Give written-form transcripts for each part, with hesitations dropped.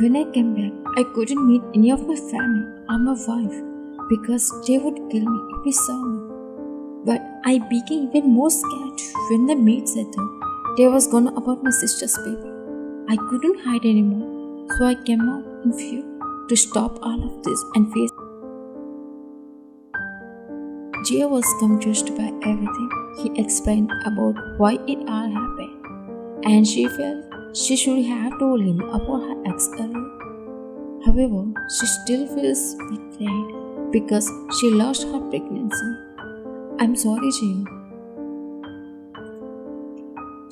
When I came back, I couldn't meet any of my family or my wife because they would kill me if they saw me. But I became even more scared when the maid said that they was gonna about my sister's baby. I couldn't hide anymore, so I came out in fear to stop all of this and face. Jay was confused by everything. He explained about why it all happened, and she felt she should have told him about her ex earlier. However, she still feels betrayed because she lost her pregnancy. I'm sorry, Jay.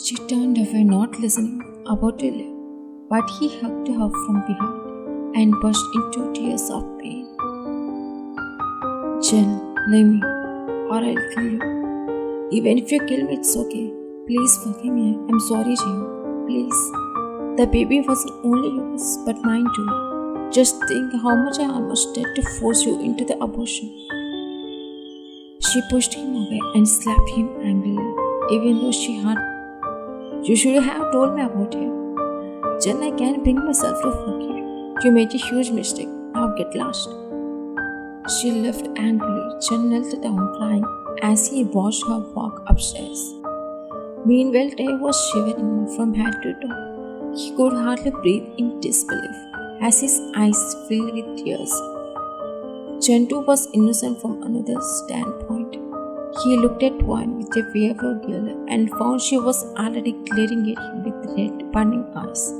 She turned away, not listening about to leave, but he hugged her from behind and burst into tears of pain. Jen, leave me, or I'll kill you. Even if you kill me, it's okay. Please forgive me. I'm sorry, Jay. Please. The baby wasn't only yours, but mine too. Just think how much I almost did to force you into the abortion. She pushed him away and slapped him angrily, even though she had. You should have told me about it. Jen, I can't bring myself to forgive you. You made a huge mistake. Now get lost. She left angrily. Jen knelt down crying as he watched her walk upstairs. Meanwhile, Dave was shivering from head to toe. He could hardly breathe in disbelief as his eyes filled with tears. Chantu was innocent from another standpoint. He looked at one with a fearful girl and found she was already glaring at him with red, burning eyes,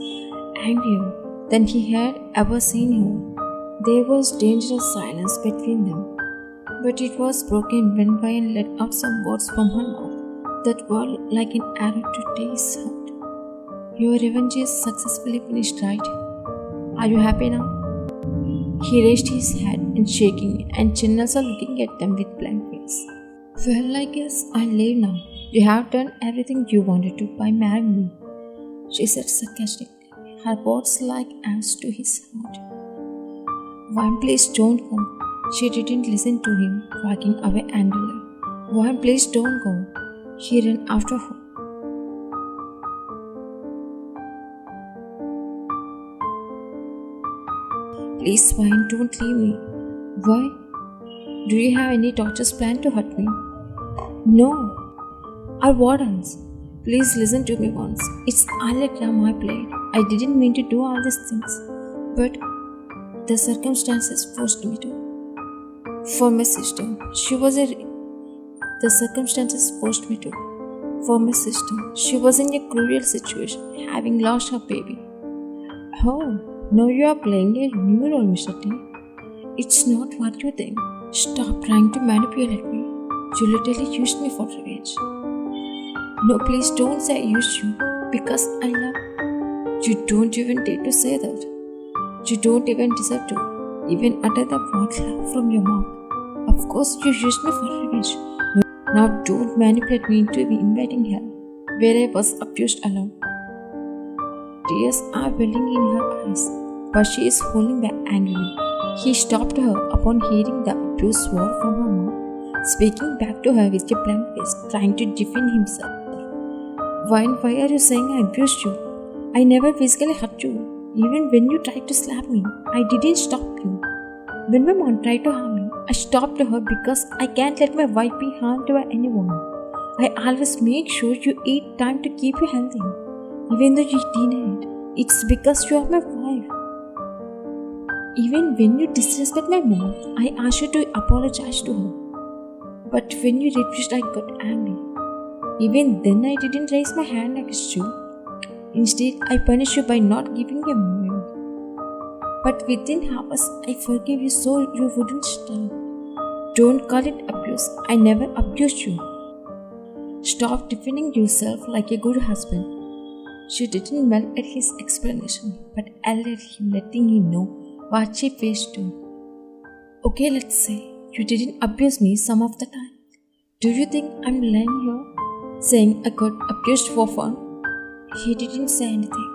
angrier than he had ever seen her. There was dangerous silence between them, but it was broken when Ryan let out some words from her mouth that were like an arrow to Dave's heart. Your revenge is successfully finished, right? Are you happy now? He raised his head and shaking, and Chinnasa looking at them with blank face. Well, I guess I'll leave now. You have done everything you wanted to by marrying me, she said sarcastically, her words like arrows to his heart. Why, please don't go. She didn't listen to him, walking away angrily. Why, please don't go. He ran after her. Please, Wine, don't leave me. Why? Do you have any torturous plan to hurt me? No. Or what else? Please listen to me once. It's all a drama I played. I didn't mean to do all these things, but the circumstances forced me to. For my sister, the circumstances forced me to. For my sister, she was in a cruel situation, having lost her baby. Oh, now you are playing a new role, Mr. T. It's not what you think. Stop trying to manipulate me. You literally used me for revenge. No, please don't say I used you, because I love you. You don't even dare to say that. You don't even deserve to even utter the word love from your mouth. Of course, you used me for revenge. Now don't manipulate me into inviting hell, where I was abused alone. Tears are welling in her eyes, but she is holding back angrily. He stopped her upon hearing the abuse word from her mouth, speaking back to her with a blank face, trying to defend himself. Why are you saying I abused you? I never physically hurt you. Even when you tried to slap me, I didn't stop you. When my mom tried to harm me, I stopped her because I can't let my wife be harmed by anyone. I always make sure you eat time to keep you healthy. Even though you denied, it's because you are my wife. Even when you disrespect my mom, I asked you to apologize to her. But when you refused, I got angry. Even then, I didn't raise my hand against you. Instead, I punished you by not giving you a meal. But within hours, I forgave you so you wouldn't starve. Don't call it abuse. I never abused you. Stop defending yourself like a good husband. She didn't melt at his explanation, but yelled at him, letting him know what she faced too. Okay, let's say you didn't abuse me some of the time. Do you think I'm lying here, saying I got abused for fun? He didn't say anything.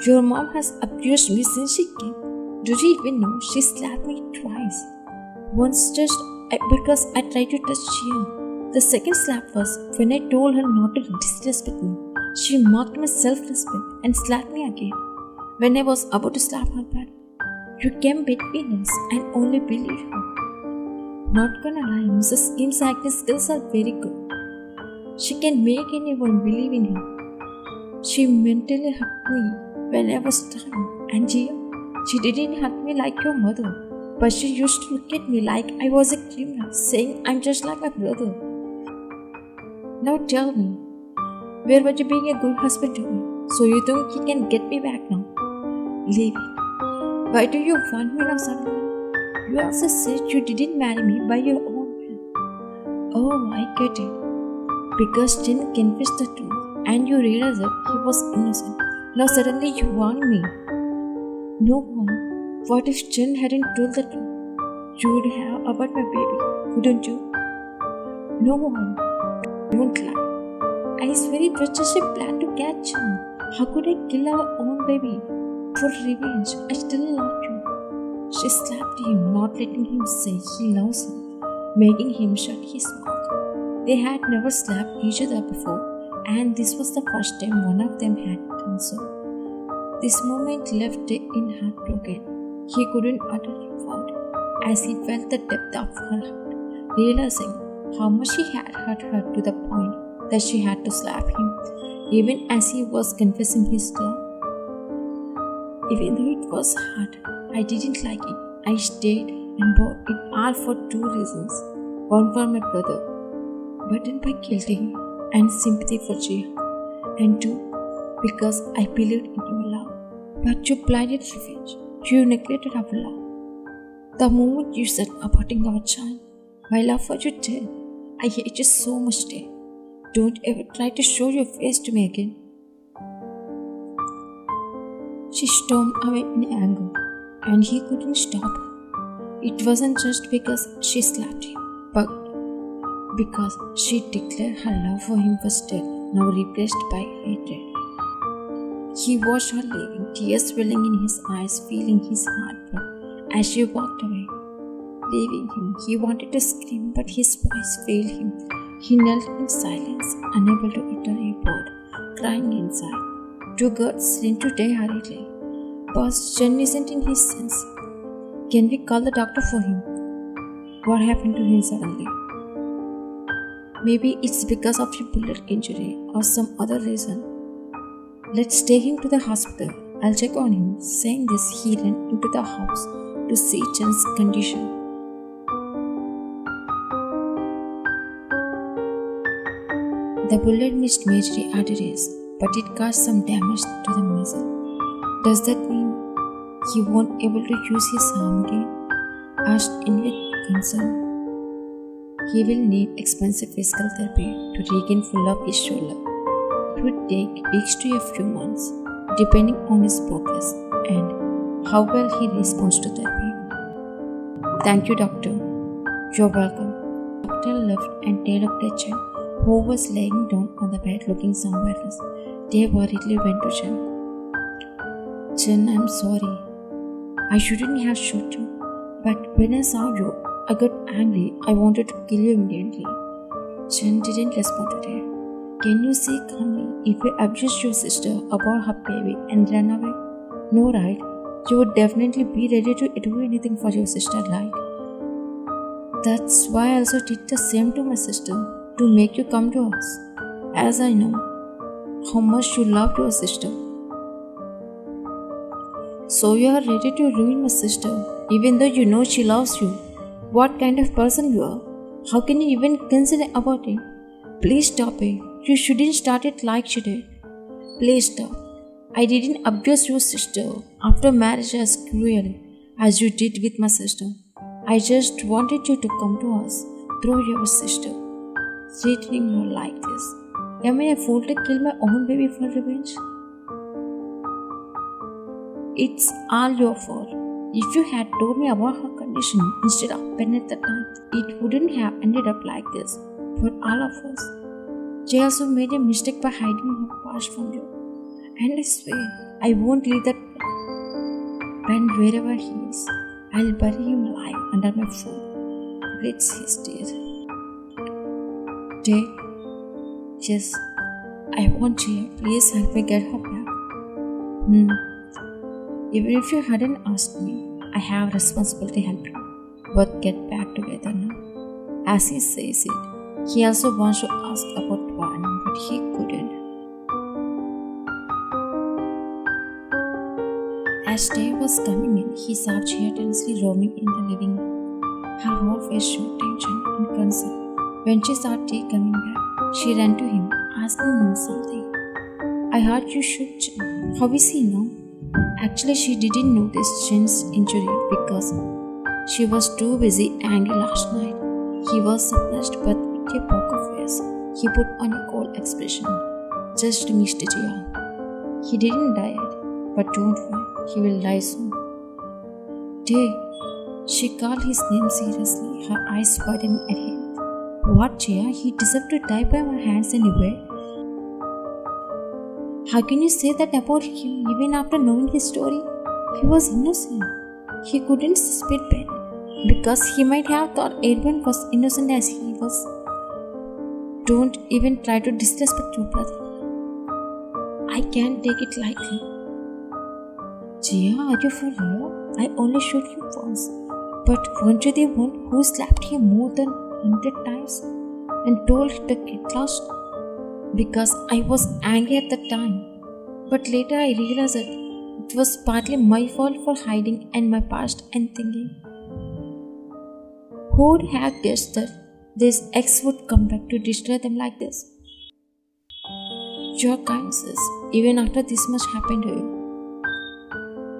Your mom has abused me since she came. Do you even know she slapped me twice? Once just because I tried to touch Jian. The second slap was when I told her not to disrespect me. She mocked my self-respect and slapped me again. When I was about to slap her back, you came between us and only believed her. Not gonna lie, Mrs. Kim's acting skills are very good. She can make anyone believe in her. She mentally hurt me when I was trying, and she didn't hurt me like your mother, but she used to look at me like I was a criminal, saying I'm just like my brother. Now tell me, where were you being a good husband to me? So you think you can get me back now? Leave it. Why do you want me now suddenly? You also said you didn't marry me by your own will. Oh, I get it. Because Jen confessed the truth and you realized that he was innocent. Now suddenly you want me. No one. What if Jen hadn't told the truth? You would have about my baby, wouldn't you? No one. Don't lie. I swear it was just a plan to catch him. How could I kill our own baby? For revenge, I still love you. She slapped him, not letting him say he loves him, making him shut his mouth. They had never slapped each other before, and this was the first time one of them had done so. This moment left him heartbroken. He couldn't utter a word, as he felt the depth of her heart, realizing how much he had hurt her to the point that she had to slap him, even as he was confessing his love. Even though it was hard, I didn't like it. I stayed and bore it all for two reasons. One for my brother, burdened by guilt and sympathy for Jia, and two, because I believed in your love. But you blinded revenge. You neglected our love. The moment you said aborting our child, my love for you dead. I hate you so much, dear. Don't ever try to show your face to me again. She stormed away in anger, and he couldn't stop her. It wasn't just because she slapped him, but because she declared her love for him was dead, now replaced by hatred. He watched her leaving, tears welling in his eyes, feeling his heart burn as she walked away. Leaving him, he wanted to scream, but his voice failed him. He knelt in silence, unable to utter a word, crying inside. Two girls ran to die hurriedly. Boss, Jen isn't in his sense. Can we call the doctor for him? What happened to him suddenly? Maybe it's because of a bullet injury or some other reason. Let's take him to the hospital. I'll check on him. Saying this, he ran into the house to see Jen's condition. The bullet missed major arteries, but it caused some damage to the muscle. Does that mean he won't able to use his arm again? Asked in with concern. He will need expensive physical therapy to regain full of his shoulder. It would take weeks to a few months, depending on his progress and how well he responds to therapy. Thank you, doctor. You're welcome. The doctor left and tailed up the Chen, who was laying down on the bed looking somewhere else. They worriedly went to Chen. Chen, I'm sorry. I shouldn't have shot you. But when I saw you, I got angry. I wanted to kill you immediately. Chen didn't respond to that. Can you say calmly if you abused your sister about her baby and ran away? No, right? You would definitely be ready to do anything for your sister, right? That's why I also did the same to my sister, to make you come to us, as I know how much you love your sister. So you are ready to ruin my sister, even though you know she loves you. What kind of person you are? How can you even consider about it? Please stop it. You shouldn't start it like she did. Please stop. I didn't abuse your sister after marriage as cruelly as you did with my sister. I just wanted you to come to us through your sister. Treating her like this. Am I a fool to kill my own baby for revenge? It's all your fault. If you had told me about her condition instead of Ben at the time, it wouldn't have ended up like this for all of us. Jay also made a mistake by hiding her past from you. And I swear, I won't leave that Ben wherever he is. I'll bury him alive under my foot. Grits his tears. Jay, yes, I want Jay. Please help me get her back. Even if you hadn't asked me, I have responsibility to help you. Both get back together now. As he says it, he also wants to ask about Van, but he couldn't. As Dave was coming in, he saw Chia tensely roaming in the living room. Her whole face showed tension and concern. When she saw Tay coming back, she ran to him, asking him something. I heard you shoot Chen. How is he now? Actually, she didn't notice Chen's injury because she was too busy angry last night. He was suppressed, but with a poker face, he put on a cold expression. Just missed Jia. He didn't die yet, but don't worry, he will die soon. Tay, she called his name seriously, her eyes widening at him. What, Jia? He deserved to die by my hands anyway. How can you say that about him even after knowing his story? He was innocent. He couldn't suspect Ben because he might have thought Edwin was innocent as he was. Don't even try to disrespect your brother. I can't take it lightly. Jia, are you for real? I only shot him once. But weren't you the one who slapped him more than 100 times and told the kid lost? Because I was angry at the time. But later I realized that it was partly my fault for hiding and my past and thinking. Who would have guessed that this ex would come back to destroy them like this? Your kindness, even after this much happened to you.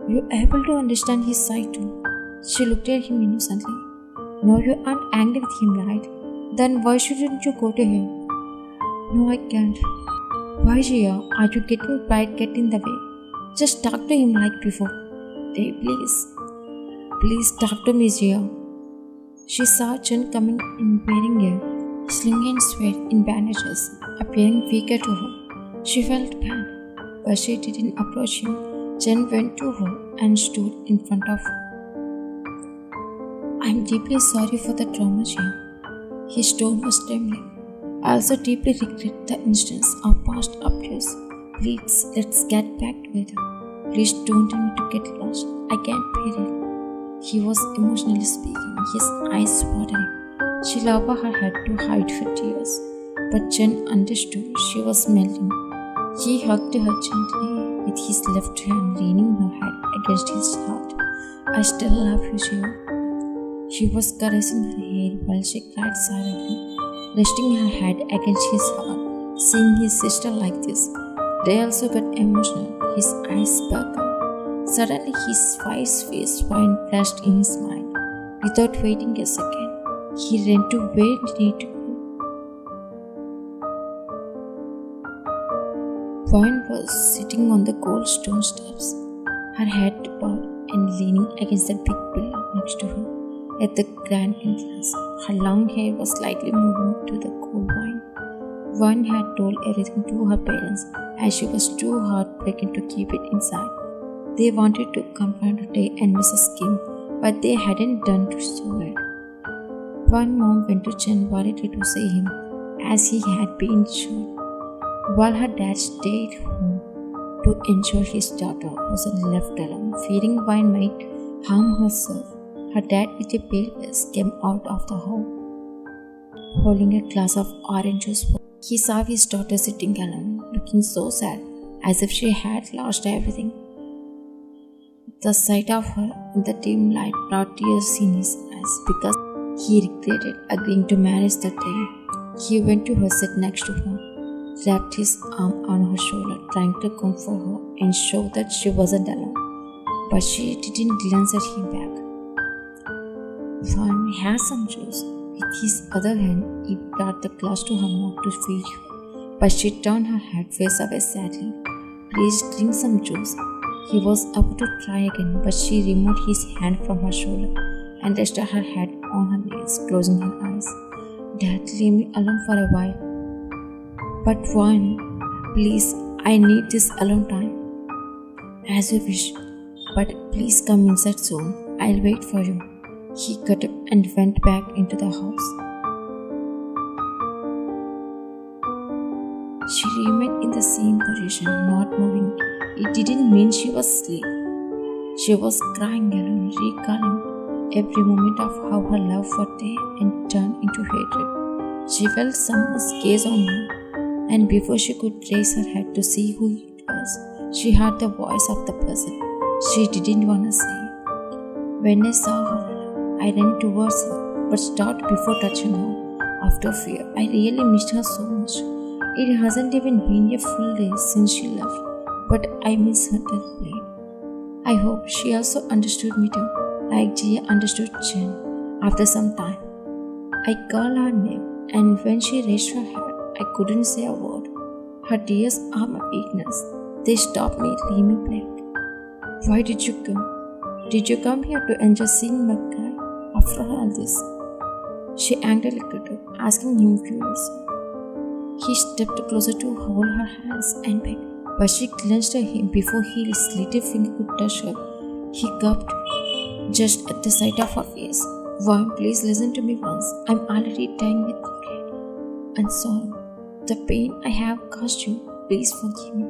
You're able to understand his side too. She looked at him innocently. No, you aren't angry with him, right? Then why shouldn't you go to him? No, I can't. Why, Jia? Are you getting pride get in the way? Just talk to him like before. Hey, please. Please talk to me, Jia. She saw Chen coming in wearing a sling and sweat in bandages, appearing weaker to her. She felt bad, but she didn't approach him. Chen went to her and stood in front of her. I'm deeply sorry for the trauma, Jia. His tone was trembling. I also deeply regret the instance of past abuse. Please, let's get back together. Please don't tell me to get lost. I can't bear it. He was emotionally speaking, his eyes watering. She lowered her head to hide her tears, but Chen understood she was melting. He hugged her gently with his left hand, leaning her head against his heart. I still love you, Jia. She was caressing her hair while she cried silently, resting her head against his heart. Seeing his sister like this, they also got emotional. His eyes sparkled. Suddenly, his wife's face flashed in his mind. Without waiting a second, he ran to where he needed to go. Vaughn was sitting on the cold stone steps, her head bowed and leaning against the big pillar next to her. At the grand entrance, her long hair was slightly moving to the cool wine. Vaughn had told everything to her parents as she was too heartbroken to keep it inside. They wanted to confront Tay and Mrs. Kim, but they hadn't done so yet. One mom went to Chen worried to see him as he had been shot, while her dad stayed home to ensure his daughter wasn't left alone, fearing Vaughn might harm herself. Her dad, with a pale face, came out of the hall, holding a glass of orange juice. He saw his daughter sitting alone, looking so sad, as if she had lost everything. The sight of her in the dim light brought tears in his eyes because he regretted agreeing to marriage that day. He went to her, sat next to her, wrapped his arm on her shoulder, trying to comfort her and show that she wasn't alone. But she didn't glance at him back. Vaughn has some juice. With his other hand, he brought the glass to her mouth to feed her, but she turned her head face away sadly. Please drink some juice. He was about to try again, but she removed his hand from her shoulder and rested her head on her knees, closing her eyes. Dad, leave me alone for a while. But Vaughn, please, I need this alone time. As you wish, but please come inside soon. I'll wait for you. He got up and went back into the house. She remained in the same position, not moving. It didn't mean she was asleep. She was crying alone, recalling every moment of how her love for Tay had turned into hatred. She felt someone's gaze on her, and before she could raise her head to see who it was, she heard the voice of the person she didn't want to see. When I saw her, I ran towards her, but stopped before touching her. After fear, I really missed her so much. It hasn't even been a full day since she left, but I miss her terribly. I hope she also understood me too, like Jia understood Jen. After some time, I called her name, and when she raised her head, I couldn't say a word. Her tears are my weakness. They stopped me, leave me blank. Why did you come? Did you come here to enjoy seeing my guy after all this? She angrily looked at him, asking him curiously. He stepped closer to hold her hands and begged, but she clenched at him before his little finger could touch her. He gulped just at the sight of her face. Vaughn, please listen to me once. I'm already dying with regret and sorrow. The pain I have caused you, please forgive me.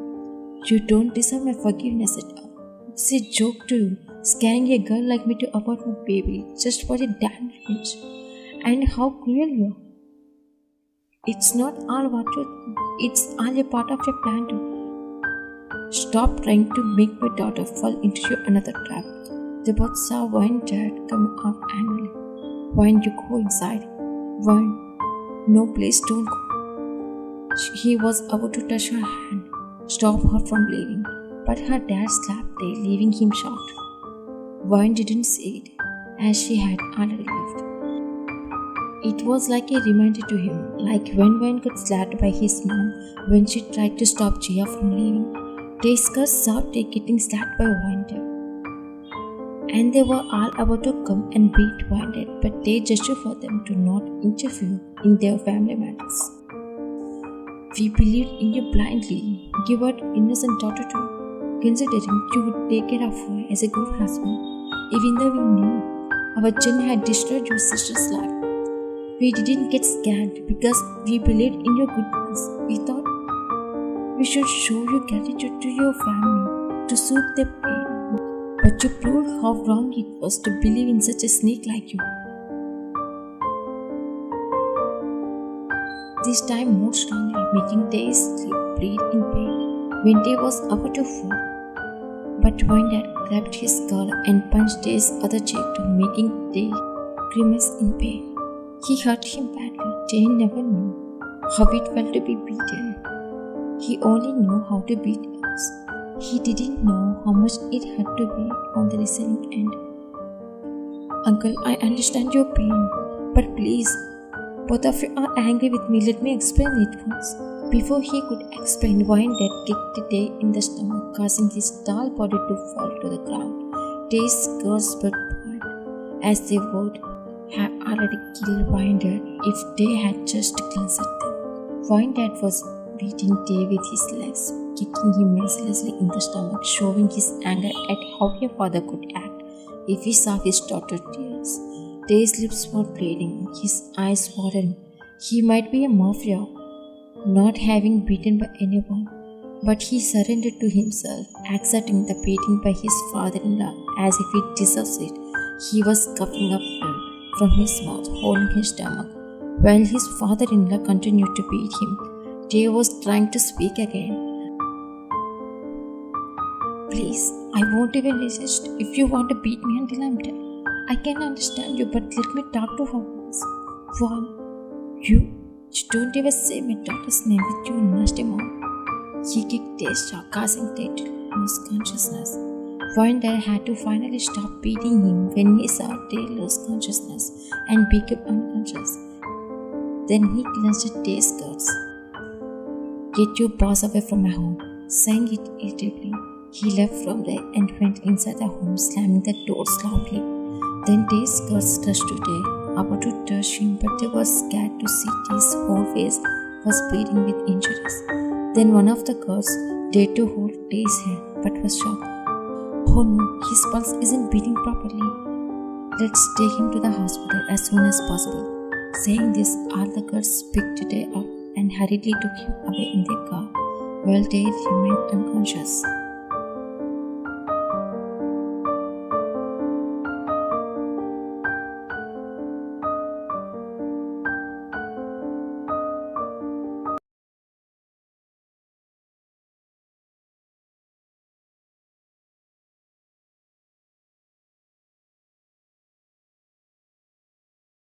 You don't deserve my forgiveness at all. It's a joke to you, scaring a girl like me to abort my baby just for a damn revenge. And how cruel you are. It's not all what you think. It's all a part of your plan too. Stop trying to make my daughter fall into your another trap. They both saw Vaughn dad come up angrily. Vaughn, you go inside. Vaughn, no, please don't go. He was about to touch her hand, stop her from leaving, but her dad slapped her, leaving him shocked. Vaughn didn't say it, as she had already left. It was like a reminder to him, like when Vaughn got slapped by his mom when she tried to stop Jia from leaving. Tay's saw Tay getting slapped by Vaughn dad. And they were all about to come and beat Vaughn dad, but Tay gestured for them to not interfere in their family matters. We believed in you blindly. Give our innocent daughter too, considering you would take care of her as a good husband, even though we knew our Jen had destroyed your sister's life. We didn't get scared because we believed in your goodness. We thought we should show your gratitude to your family to soothe their pain. But you proved how wrong it was to believe in such a snake like you. This time more strongly, making Tay's lip bleed in pain when Tay was about to fall. But Vaughn dad grabbed his collar and punched Tay's other cheek to making Tay grimace in pain. He hurt him badly. Tay never knew how it felt to be beaten. He only knew how to beat us. He didn't know how much it had to be on the receiving end. Uncle, I understand your pain, but please, both of you are angry with me. Let me explain it once. Before he could explain, Vaughn dad kicked Tay in the stomach, causing his tall body to fall to the ground. Tay's girls blood poured, as they would have already killed Vaughn dad if Tay had just glanced at them. Vaughn dad was beating Tay with his legs, kicking him mercilessly in the stomach, showing his anger at how a father could act if he saw his daughter tears. Tay's lips were bleeding, his eyes watered. He might be a mafia, not having beaten by anyone, but he surrendered to himself, accepting the beating by his father-in-law as if he deserves it. He was coughing up blood from his mouth, holding his stomach, while his father-in-law continued to beat him. Tay was trying to speak again. Please, I won't even resist. If you want to beat me until I'm dead, I can understand you, but let me talk to her once. Vaughn, you don't even say my daughter's name with your nasty mouth. He kicked Tay's jaw, causing Tay to lose consciousness. Vaughn dad had to finally stop beating him when he saw Tay lose consciousness and become unconscious. Then he clenched Tay's skirts. Get your paws away from my home, saying it irritably. He left from there and went inside the home, slamming the doors loudly. Then Tay's skirts touched to Tay, about to touch him, but they were scared to see Tay's whole face was bleeding with injuries. Then one of the girls dared to hold Tay's hand, but was shocked. Oh no, his pulse isn't beating properly. Let's take him to the hospital as soon as possible. Saying this, all the girls picked Tay up and hurriedly took him away in their car, while Tay remained unconscious.